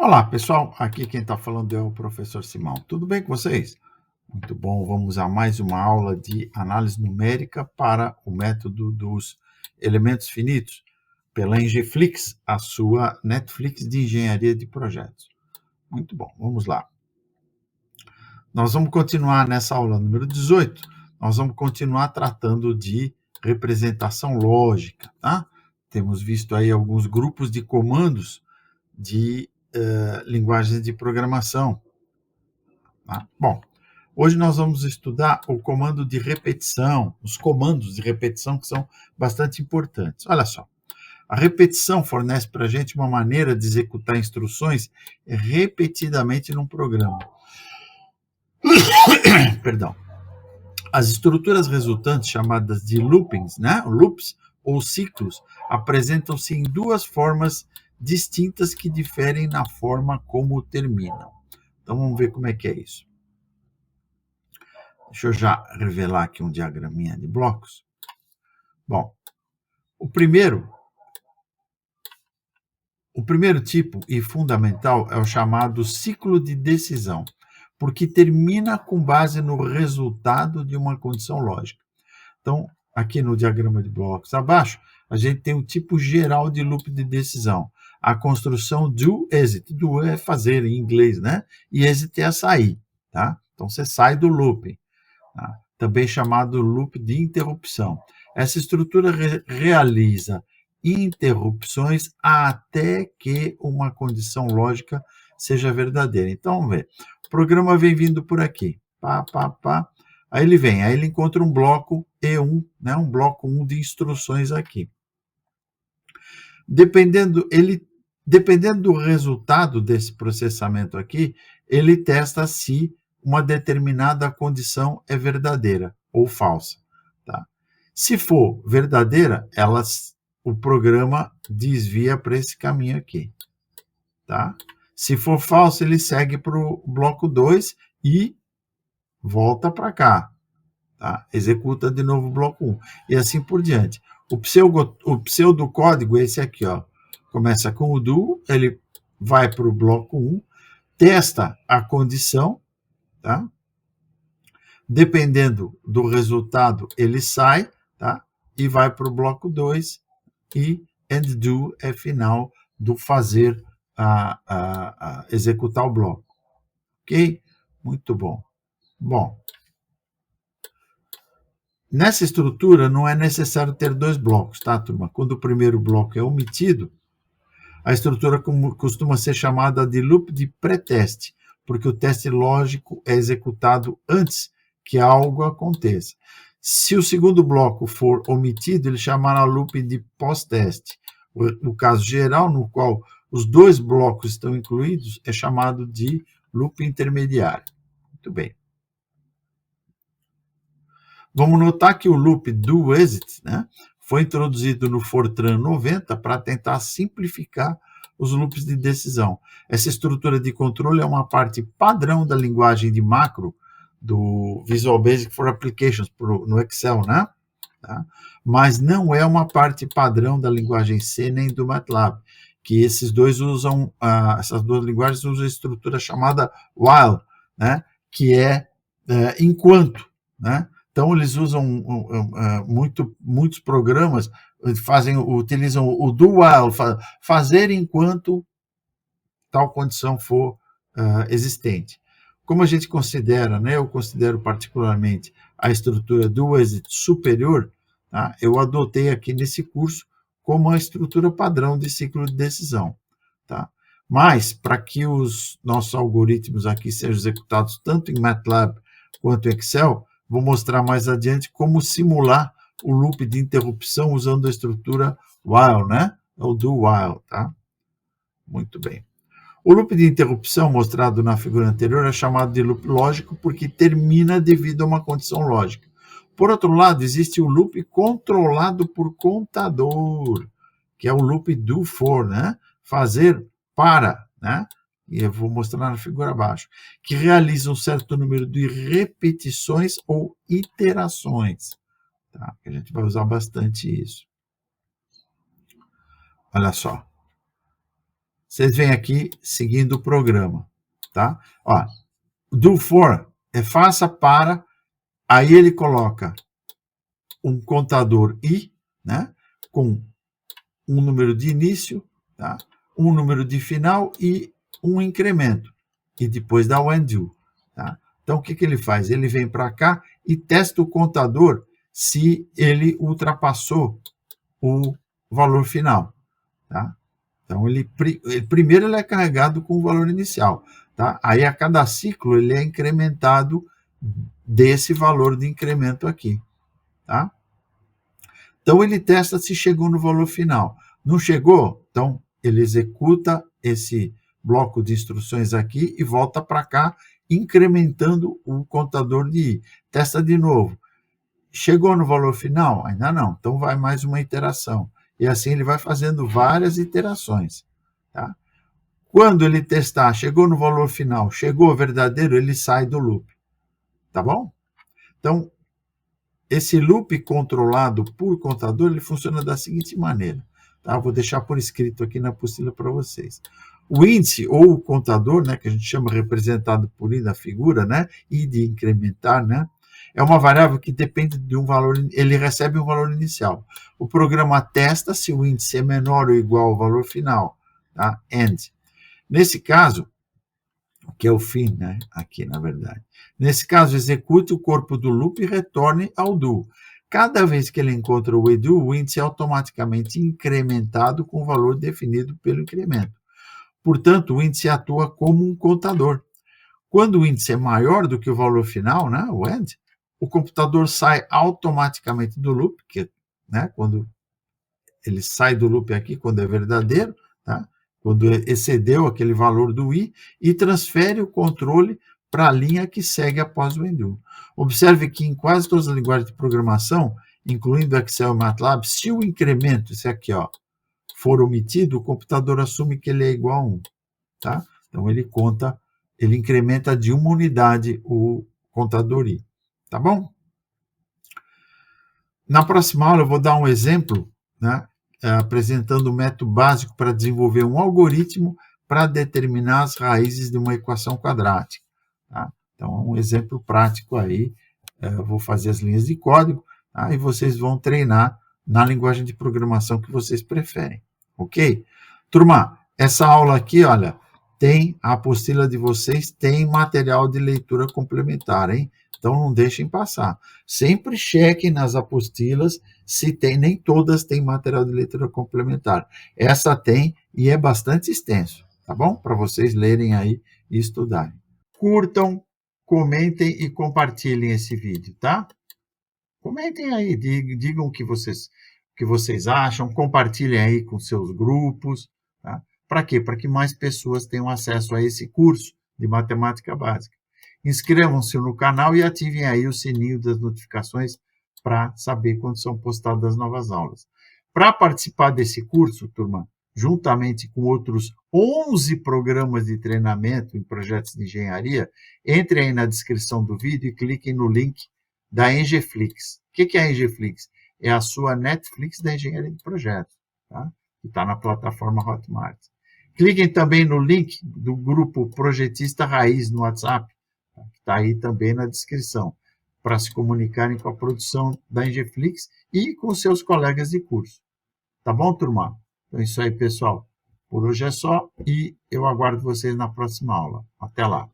Olá, pessoal. Aqui quem está falando é o professor Simão. Tudo bem com vocês? Muito bom. Vamos a mais uma aula de análise numérica para o método dos elementos finitos, pela Engeflix, a sua Netflix de engenharia de projetos. Muito bom. Vamos lá. Nós vamos continuar nessa aula número 18. Nós vamos continuar tratando de representação lógica, tá? Temos visto aí alguns grupos de comandos de linguagens de programação. Tá? Bom, hoje nós vamos estudar o comando de repetição, os comandos de repetição que são bastante importantes. Olha só, a repetição fornece para a gente uma maneira de executar instruções repetidamente num programa. Perdão. As estruturas resultantes, chamadas de loopings, né? Loops ou ciclos, apresentam-se em duas formas distintas que diferem na forma como terminam. Então, vamos ver como é que é isso. Deixa eu já revelar aqui um diagraminha de blocos. Bom, o primeiro tipo e fundamental é o chamado ciclo de decisão, porque termina com base no resultado de uma condição lógica. Então, aqui no diagrama de blocos abaixo, a gente tem o tipo geral de loop de decisão. A construção do exit. Do é fazer em inglês, né? E exit é sair, tá? Então, você sai do loop. Tá? Também chamado loop de interrupção. Essa estrutura realiza interrupções até que uma condição lógica seja verdadeira. Então, vamos ver. O programa vem vindo por aqui. Pá, pá, pá. Aí ele encontra um bloco E1, né? Um bloco 1 de instruções aqui. Dependendo do resultado desse processamento aqui, ele testa se uma determinada condição é verdadeira ou falsa. Tá? Se for verdadeira, o programa desvia para esse caminho aqui. Tá? Se for falso, ele segue para o bloco 2 e volta para cá. Tá? Executa de novo o bloco 1. E assim por diante. O pseudocódigo é esse aqui. Ó. Começa com o do, ele vai para o bloco 1, testa a condição, tá? Dependendo do resultado, ele sai, tá? E vai para o bloco 2 e end do é final do fazer, executar o bloco. Ok? Muito bom. Bom, nessa estrutura não é necessário ter dois blocos, tá, turma? Quando o primeiro bloco é omitido, a estrutura costuma ser chamada de loop de pré-teste, porque o teste lógico é executado antes que algo aconteça. Se o segundo bloco for omitido, ele chamará loop de pós-teste. O caso geral, no qual os dois blocos estão incluídos, é chamado de loop intermediário. Muito bem. Vamos notar que o loop do exit, né, foi introduzido no Fortran 90 para tentar simplificar os loops de decisão. Essa estrutura de controle é uma parte padrão da linguagem de macro do Visual Basic for Applications no Excel, né? Tá? Mas não é uma parte padrão da linguagem C nem do MATLAB, que essas duas linguagens usam a estrutura chamada while, né? Que é enquanto, né? Então, eles usam muitos programas, utilizam o do while, fazer enquanto tal condição for existente. Como a gente considera, né, eu considero particularmente a estrutura do exit superior, tá? Eu adotei aqui nesse curso como a estrutura padrão de ciclo de decisão. Tá? Mas, para que os nossos algoritmos aqui sejam executados tanto em MATLAB quanto em Excel, vou mostrar mais adiante como simular o loop de interrupção usando a estrutura while, né? Ou do while, tá? Muito bem. O loop de interrupção mostrado na figura anterior é chamado de loop lógico porque termina devido a uma condição lógica. Por outro lado, existe o loop controlado por contador, que é o loop do for, né? Fazer para, né? E eu vou mostrar na figura abaixo, que realiza um certo número de repetições ou iterações. Tá? A gente vai usar bastante isso. Olha só. Vocês vêm aqui seguindo o programa, tá? Ó, do for é faça para, aí ele coloca um contador i, né? Com um número de início, tá? Um número de final e um incremento. E depois dá o undo, tá? Então, o que ele faz? Ele vem para cá e testa o contador se ele ultrapassou o valor final, tá? Então, primeiro ele é carregado com o valor inicial, tá? Aí, a cada ciclo, ele é incrementado desse valor de incremento aqui, tá? Então, ele testa se chegou no valor final. Não chegou? Então, ele executa esse bloco de instruções aqui e volta para cá, incrementando o contador de i. Testa de novo. Chegou no valor final? Ainda não. Então, vai mais uma iteração. E assim ele vai fazendo várias iterações, tá? Quando ele testar, chegou no valor final, chegou verdadeiro, ele sai do loop, tá bom? Então, esse loop controlado por contador, ele funciona da seguinte maneira, tá? Vou deixar por escrito aqui na apostila para vocês. O índice ou o contador, né, que a gente chama representado por i na figura, né, i de incrementar, né, é uma variável que depende de um valor, ele recebe um valor inicial. O programa testa se o índice é menor ou igual ao valor final, tá? End. Nesse caso, que é o fim, né? Aqui, na verdade. Nesse caso, execute o corpo do loop e retorne ao do. Cada vez que ele encontra o edu, o índice é automaticamente incrementado com o valor definido pelo incremento. Portanto, o índice atua como um contador. Quando o índice é maior do que o valor final, né, o end, o computador sai automaticamente do loop, que, né, quando ele sai do loop aqui, quando é verdadeiro, tá? Quando excedeu aquele valor do i, e transfere o controle para a linha que segue após o undo. Observe que em quase todas as linguagens de programação, incluindo Excel e MATLAB, se o incremento, esse aqui, ó, for omitido, o computador assume que ele é igual a 1. Tá? Então, ele incrementa de uma unidade o contador i. Tá bom? Na próxima aula, eu vou dar um exemplo, né, apresentando o método básico para desenvolver um algoritmo para determinar as raízes de uma equação quadrática. Tá? Então, um exemplo prático aí, eu vou fazer as linhas de código, tá? E vocês vão treinar na linguagem de programação que vocês preferem. Ok? Turma, essa aula aqui, olha, tem a apostila de vocês, tem material de leitura complementar, hein? Então, não deixem passar. Sempre chequem nas apostilas se tem, nem todas têm material de leitura complementar. Essa tem e é bastante extenso, tá bom? Para vocês lerem aí e estudarem. Curtam, comentem e compartilhem esse vídeo, tá? Comentem aí, digam o que vocês acham, compartilhem aí com seus grupos, tá? Para quê? Para que mais pessoas tenham acesso a esse curso de matemática básica. Inscrevam-se no canal e ativem aí o sininho das notificações para saber quando são postadas as novas aulas. Para participar desse curso, turma, juntamente com outros 11 programas de treinamento em projetos de engenharia, entre aí na descrição do vídeo e cliquem no link da Engeflix. O que é a Engeflix? É a sua Netflix da engenharia de projetos, tá? Que está na plataforma Hotmart. Cliquem também no link do grupo Projetista Raiz no WhatsApp, que está aí também na descrição, para se comunicarem com a produção da Engeflix e com seus colegas de curso. Tá bom, turma? Então é isso aí, pessoal. Por hoje é só e eu aguardo vocês na próxima aula. Até lá.